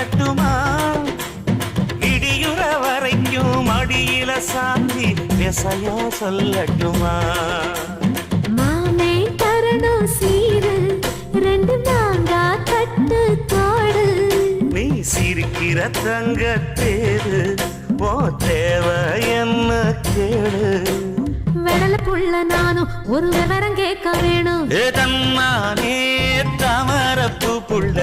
சொல்லட்டுமா இடியுற வரைக்கும் அடியில சாந்தி விசையா சொல்லட்டுமா மாமே தரணும் சீரு ரெண்டு மாங்கா கட்டு தோடு நீ சிரிக்கிற தங்க தேரு போ தேவை என்ன கேடு வெடல புள்ள நானும் ஒரு விவரம் கேட்க வேணும் தன்னானே தாமரப்பு புள்ள